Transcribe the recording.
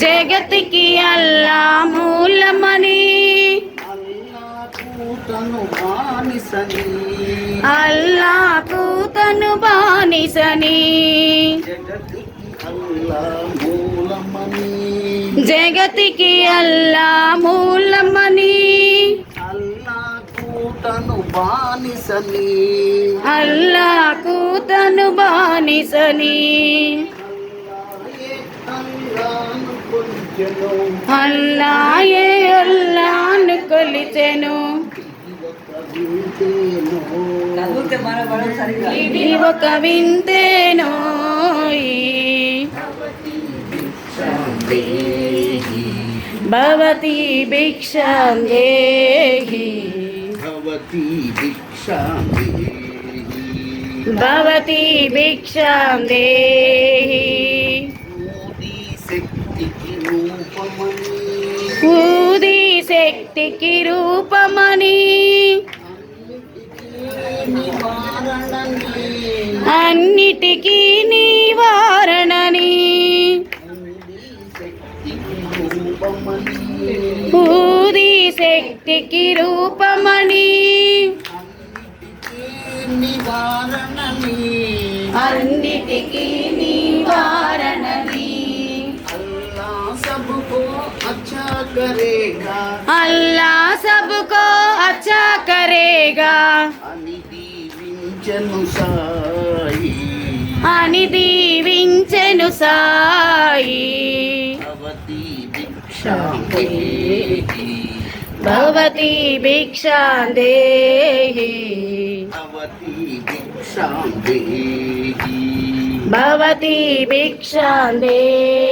జగతికి అల్లా మూలమని అల్లాకు తను బానిసని జగతికి అల్లా మూలమని అల్లాకు తను బానిసని అల్లాయే అల్లాను కొలిచెను ఇది ఒక వింతేనో భవతి భిక్షాం దేహి భవతి భిక్షాం దేహి ఊది శక్తికి రూపమని అన్నిటికీ నివారణని ఊది శక్తికి రూపమని అన్నిటికీ నివారణని अल्लाह सबको अच्छा करेगा అని దీవించెను సాయి భవతి భిక్షాం దేహి భవతి భిక్షాం దేహి